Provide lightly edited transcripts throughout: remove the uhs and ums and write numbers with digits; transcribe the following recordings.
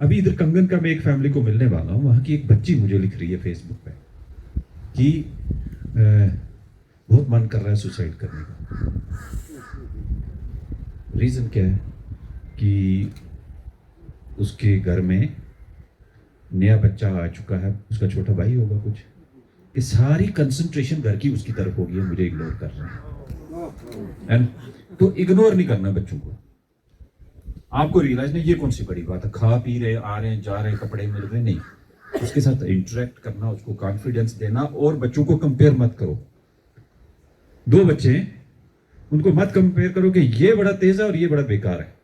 अभी इधर कंगन का मैं एक फैमिली को मिलने वाला हूँ, वहाँ की एक बच्ची मुझे लिख रही है फेसबुक पे कि बहुत मन कर रहा है सुसाइड करने का। रीज़न क्या है कि उसके घर में नया बच्चा आ चुका है, उसका छोटा भाई होगा कुछ, कि सारी कंसंट्रेशन घर की उसकी तरफ होगी है, मुझे इग्नोर कर रहे हैं, है ना? तो इग्नोर नहीं करना बच्चों को। आपको रियलाइज नहीं, ये कौन सी बड़ी बात है, खा पी रहे, आ रहे हैं, जा रहे हैं, कपड़े मिल रहे, नहीं, उसके साथ इंटरेक्ट करना, उसको कॉन्फिडेंस देना। और बच्चों को कंपेयर मत करो। दो बच्चे हैं, उनको मत कंपेयर करो कि ये बड़ा तेज है और ये बड़ा बेकार है,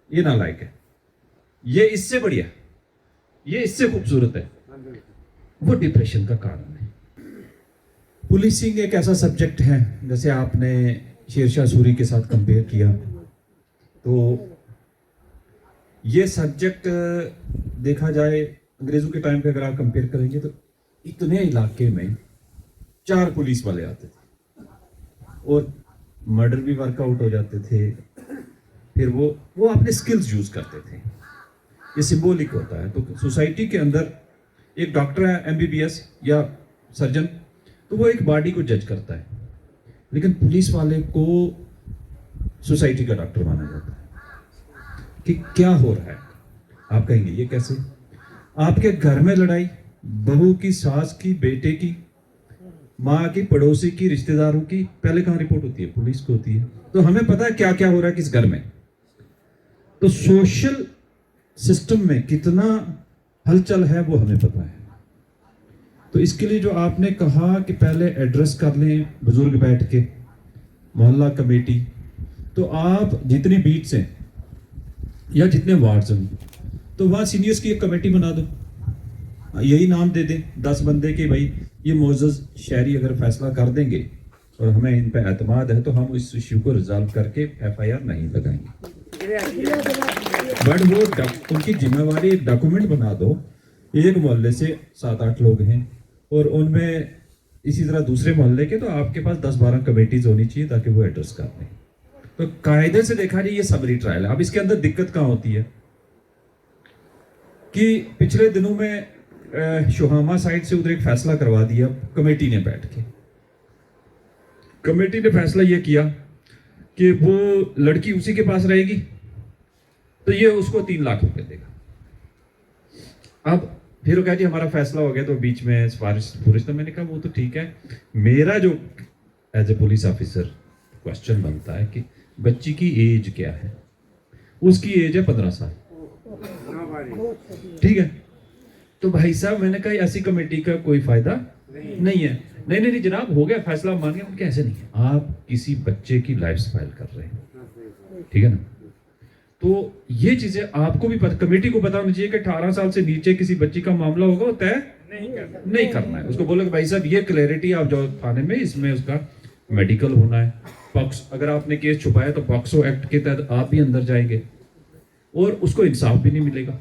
ये नालायक है, ये इससे बढ़िया, ये इससे खूबसूरत है। वो डिप्रेशन का कारण है। पुलिसिंग एक ऐसा सब्जेक्ट है, जैसे आपने शेरशाह सूरी के साथ कंपेयर किया, तो ये सब्जेक्ट देखा जाए अंग्रेजों के टाइम पे अगर आप कंपेयर करेंगे तो इतने इलाके में 4 पुलिस वाले आते थे और मर्डर भी वर्कआउट हो जाते थे। फिर वो अपने स्किल्स यूज करते थे। ये सिंबॉलिक होता है। तो सोसाइटी के अंदर एक डॉक्टर है, एमबीबीएस या सर्जन, तो वो एक बॉडी को जज करता है, लेकिन पुलिस वाले को सोसाइटी का डॉक्टर माना जाता है कि क्या हो रहा है। आप कहेंगे ये कैसे? आपके घर में लड़ाई, बहू की, सास की, बेटे की, माँ की, पड़ोसी की, रिश्तेदारों की, पहले कहाँ रिपोर्ट होती है? पुलिस को होती है। तो हमें पता है क्या क्या हो रहा है किस घर में। तो सोशल सिस्टम में कितना हलचल है वो हमें पता है। तो इसके लिए जो आपने कहा कि पहले एड्रेस कर लें बुजुर्ग बैठ के, मोहल्ला कमेटी, तो आप जितनी बीट्स हैं या जितने वार्ड्स हैं, तो वहाँ सीनियर्स की एक कमेटी बना दो, यही नाम दे दें 10 बंदे के, भाई ये मोअज़्ज़ज़ शहरी अगर फैसला कर देंगे और हमें इन पे एतमाद है तो हम इस इश्यू को रिजॉल्व करके एफआईआर नहीं लगाएंगे। बट वो उनकी जिम्मेवारी एक डॉक्यूमेंट बना दो। एक मोहल्ले से 7-8 लोग हैं और उनमें इसी तरह दूसरे मोहल्ले के, तो आपके पास 10-12 कमेटीज होनी चाहिए ताकि वो एड्रेस कर लें। तो कायदे से देखा जाए ये समरी ट्रायल है। अब इसके अंदर दिक्कत कहाँ होती है कि पिछले दिनों में शोहामा साइड से उधर एक फैसला करवा दिया कमेटी ने बैठ के। कमेटी ने फैसला ये किया कि वो लड़की उसी के पास रहेगी, तो ये उसको 3 लाख रुपए देगा। अब फिर वो कहती हमारा फैसला हो गया, तो बीच में सिफारिश पुलिस, तो मैंने कहा वो तो ठीक है, मेरा जो as a police officer question बनता है कि बच्ची की एज क्या है? उसकी एज है 15 साल, ठीक है। तो भाई साहब मैंने कहा ऐसी कमेटी का कोई फायदा नहीं है। नहीं नहीं नहीं जनाब, हो गया फैसला, मान गया। उनके ऐसे नहीं है, आप किसी बच्चे की लाइफ स्पाइल कर रहे हैं, ठीक है ना? तो ये चीजें आपको भी पता, कमेटी को पता होना चाहिए कि 18 साल से नीचे किसी बच्ची का मामला होगा वो तय नहीं करना है। उसको बोलो कि भाई साहब ये क्लैरिटी आप जाओ थाने में, इसमें उसका मेडिकल होना है। पॉक्स अगर आपने केस छुपाया तो पॉक्सो एक्ट के तहत आप भी अंदर जाएंगे और उसको इंसाफ भी नहीं मिलेगा।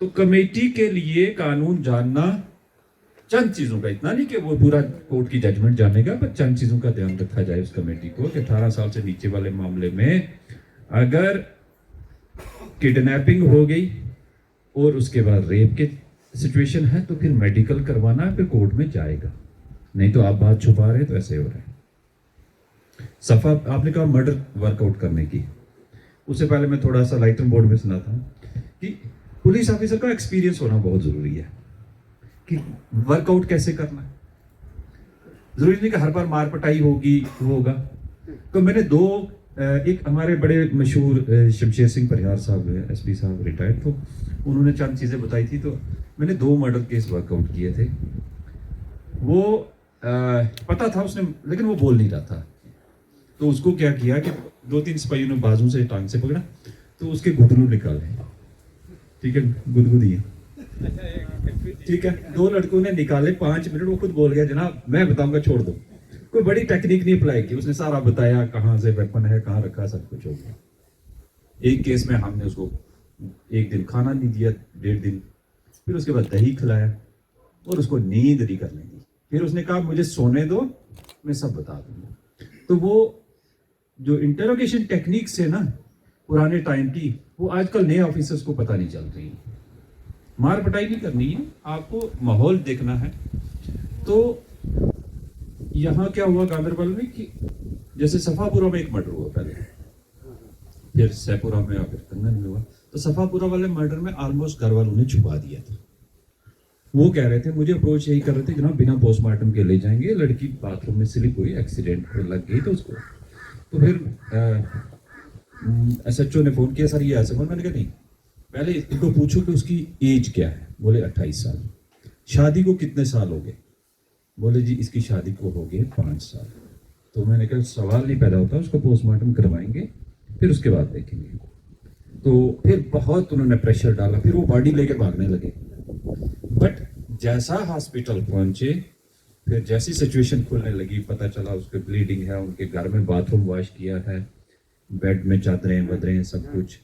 तो कमेटी के लिए कानून जानना, चंद चीजों का, इतना नहीं कि वो पूरा कोर्ट की जजमेंट जानेगा, पर चंद चीजों का ध्यान रखा जाए उस कमेटी को कि 18 साल से नीचे वाले मामले में अगर किडनैपिंग हो गई और उसके बाद रेप के सिचुएशन है तो फिर मेडिकल करवाना, फिर कोर्ट में जाएगा। नहीं तो आप बात छुपा रहे तो ऐसे हो रहा है। सफा आपने कहा मर्डर वर्कआउट करने की, उससे पहले मैं थोड़ा सा लाइटर बोर्ड में सुनाता हूँ कि पुलिस ऑफिसर का एक्सपीरियंस होना बहुत जरूरी है कि वर्कआउट कैसे करना है। जरूरी नहीं कि हर बार मार पटाई होगी होगा। तो मैंने एक हमारे बड़े मशहूर शमशेर सिंह परिहार साहब, एसपी साहब रिटायर्ड, तो उन्होंने चंद चीज़ें बताई थी। तो मैंने 2 मर्डर केस वर्कआउट किए थे। वो पता था उसने, लेकिन वो बोल नहीं रहा था। तो उसको क्या किया कि 2-3 सिपाहियों ने बाजू से टांग से पकड़ा, तो उसके घुटनों निकाले, ठीक है, गुदगुदी, ठीक है। 2 लड़कों ने निकाले, 5 मिनट, वो खुद बोल गया जनाब मैं बताऊंगा, छोड़ दो। कोई बड़ी टेक्निक नहीं अप्लाई की, उसने सारा बताया कहाँ से वेपन है, कहाँ रखा, सब कुछ हो गया। एक केस में हमने उसको 1 दिन खाना नहीं दिया, 1.5 दिन, फिर उसके बाद दही खिलाया और उसको नींद नहीं करने दी। फिर उसने कहा मुझे सोने दो, मैं सब बता दूंगा। तो वो जो इंटरोगेशन टेक्निक्स है ना पुराने टाइम की, वो आजकल नए ऑफिसर्स को पता नहीं चल रही। मार पटाई नहीं करनी है, आपको माहौल देखना है। तो यहाँ क्या हुआ गांधरबल में कि जैसे सफापुरा में एक मर्डर हुआ पहले, फिर सैपुरा में और फिर कंगन में हुआ। तो सफापुरा वाले मर्डर में ऑलमोस्ट घर वालों ने छुपा दिया था। वो कह रहे थे, मुझे अप्रोच यही कर रहे थे जनाब बिना पोस्टमार्टम के ले जाएंगे, लड़की बाथरूम में स्लिप हुई, एक्सीडेंट में लग गई तो उसको। तो फिर SHO ने फोन किया, सर ये ऐसे। मैंने कहा नहीं, पहले इनको पूछो कि उसकी एज क्या है। बोले 28 साल। शादी को कितने साल हो गए? बोले जी इसकी शादी को हो गए 5 साल। तो मैंने कहा सवाल नहीं पैदा होता, उसको पोस्टमार्टम करवाएंगे फिर उसके बाद देखेंगे। तो फिर बहुत उन्होंने प्रेशर डाला, फिर वो बॉडी लेके भागने लगे। बट जैसा हॉस्पिटल पहुंचे, फिर जैसी सिचुएशन खुलने लगी, पता चला उसके ब्लीडिंग है, उनके घर में बाथरूम वॉश किया है, बेड में चादरें वदरें सब कुछ,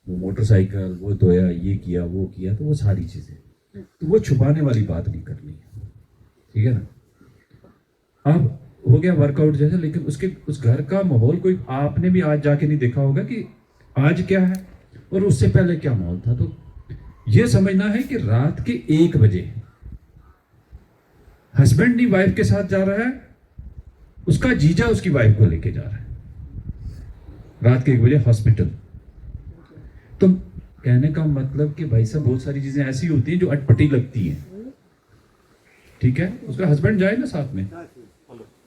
वो मोटरसाइकिल वो धोया, ये किया वो किया, तो वो सारी चीजें, तो वो छुपाने वाली बात नहीं करनी है, ठीक है ना। अब हो गया वर्कआउट जैसा, लेकिन उसके उस घर का माहौल कोई आपने भी आज जाके नहीं देखा होगा कि आज क्या है और उससे पहले क्या माहौल था। तो ये समझना है कि रात के 1 बजे हस्बैंड नहीं वाइफ के साथ जा रहा है, उसका जीजा उसकी वाइफ को लेके जा रहा है रात के 1 बजे हॉस्पिटल। तो कहने का मतलब कि भाई साहब बहुत सारी चीजें ऐसी होती हैं जो अटपटी लगती हैं, ठीक है, उसका हस्बैंड जाए ना साथ में,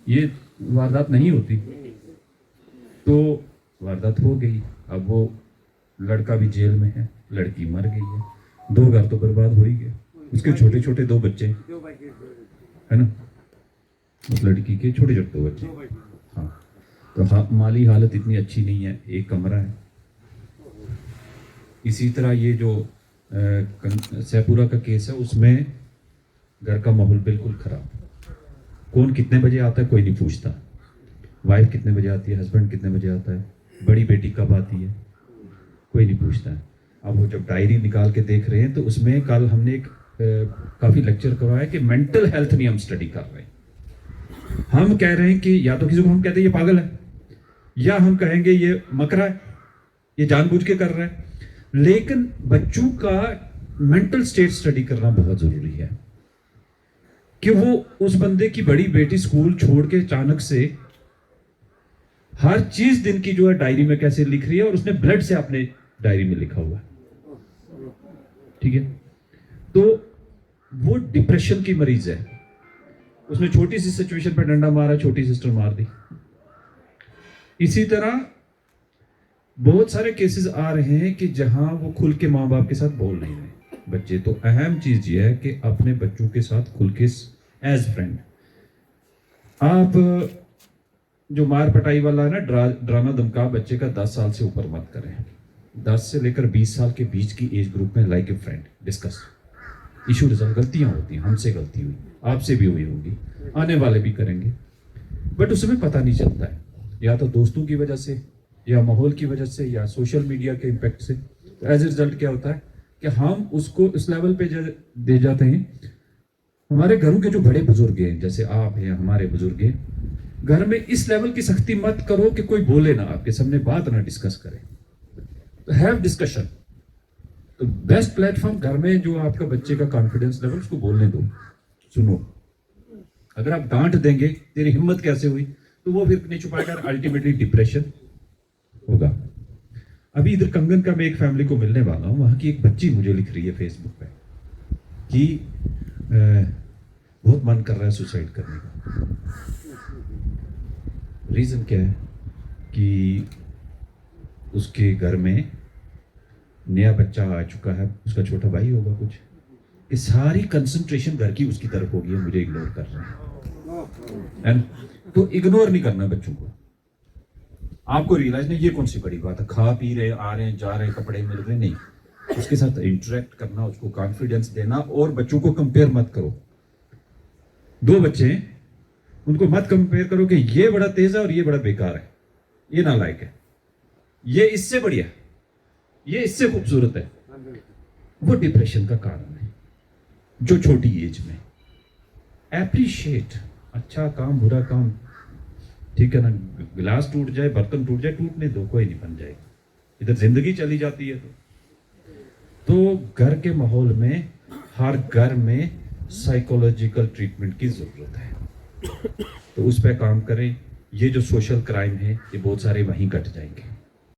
ये वारदात नहीं होती। तो वारदात हो गई, अब वो लड़का भी जेल में है, लड़की मर गई है, 2 घर तो बर्बाद हो ही गए, उसके छोटे छोटे 2 बच्चे है ना, उस लड़की के छोटे छोटे 2 बच्चे। हाँ, तो हाँ, माली हालत इतनी अच्छी नहीं है, एक कमरा है। इसी तरह ये जो सैपुरा का केस है, उसमें घर का माहौल बिल्कुल खराब। कौन कितने बजे आता है कोई नहीं पूछता, वाइफ कितने बजे आती है, हस्बैंड कितने बजे आता है, बड़ी बेटी कब आती है, कोई नहीं पूछता है। अब वो जब डायरी निकाल के देख रहे हैं, तो उसमें कल हमने एक काफी लेक्चर करवाया कि मेंटल हेल्थ नहीं हम स्टडी कर रहे हैं। हम कह रहे हैं कि या तो किसी को हम कहते हैं ये पागल है, या हम कहेंगे ये मकरा है, ये जानबूझ के कर रहा है। लेकिन बच्चों का मेंटल स्टेट स्टडी करना बहुत जरूरी है कि वो उस बंदे की बड़ी बेटी स्कूल छोड़ के अचानक से हर चीज दिन की जो है डायरी में कैसे लिख रही है, और उसने ब्लड से अपने डायरी में लिखा हुआ है, ठीक है। तो वो डिप्रेशन की मरीज है, उसने छोटी सी सिचुएशन पर डंडा मारा, छोटी सिस्टर मार दी। इसी तरह बहुत सारे केसेस आ रहे हैं कि जहां वो खुल के माँ बाप के साथ बोल नहीं रहे बच्चे। तो अहम चीज ये है कि अपने बच्चों के साथ खुल के एज फ्रेंड, आप जो मार पटाई वाला है ना, डराना धमका बच्चे का 10 साल से ऊपर मत करें। 10 से लेकर 20 साल के बीच की एज ग्रुप में like a friend discuss, issue resolve. गलतियां होती हैं, हमसे गलती हुई, आपसे भी हुई होगी, आने वाले भी करेंगे, बट उसमें पता नहीं चलता है, या तो दोस्तों की वजह से, या माहौल की वजह से, या सोशल मीडिया के इम्पैक्ट से। तो एज ए रिजल्ट क्या होता है कि हम उसको इस लेवल पे दे जाते हैं। हमारे घरों के जो बड़े बुजुर्ग हैं, जैसे आप हैं, हमारे बुजुर्ग हैं, घर में इस लेवल की सख्ती मत करो कि कोई बोले ना, आपके सामने बात ना डिस्कस करे। तो हैव डिस्कशन। तो बेस्ट प्लेटफॉर्म घर में जो आपका बच्चे का कॉन्फिडेंस लेवल, उसको बोलने दो, सुनो। अगर आप डांट देंगे तेरी हिम्मत कैसे हुई, तो वो फिर नहीं छुपाएगा, अल्टीमेटली डिप्रेशन होगा। अभी इधर कंगन का मैं एक फैमिली को मिलने वाला हूं, वहां की एक बच्ची मुझे लिख रही है फेसबुक पे कि बहुत मन कर रहा है सुसाइड करने का। रीजन क्या है कि उसके घर में नया बच्चा आ चुका है, उसका छोटा भाई होगा कुछ, कि सारी कंसंट्रेशन घर की उसकी तरफ होगी, मुझे इग्नोर कर रहे हैं। तो इग्नोर नहीं करना बच्चों को। आपको रियलाइज नहीं, ये कौन सी बड़ी बात है, खा पी रहे, आ रहे हैं, जा रहे हैं, कपड़े मिल रहे, नहीं, उसके साथ इंटरेक्ट करना, उसको कॉन्फिडेंस देना। और बच्चों को कंपेयर मत करो। 2 बच्चे हैं, उनको मत कंपेयर करो कि ये बड़ा तेज है और ये बड़ा बेकार है, ये नालायक है, ये इससे बढ़िया, ये इससे खूबसूरत है। वो डिप्रेशन का कारण है जो छोटी एज में। एप्रिशिएट, अच्छा काम बुरा काम, ठीक है ना, गिलास टूट जाए, बर्तन टूट जाए, टूटने दो, कोई नहीं बन जाएगा, इधर जिंदगी चली जाती है। तो घर के माहौल में हर घर में साइकोलॉजिकल ट्रीटमेंट की ज़रूरत है, तो उस पर काम करें। ये जो सोशल क्राइम है ये बहुत सारे वहीं कट जाएंगे।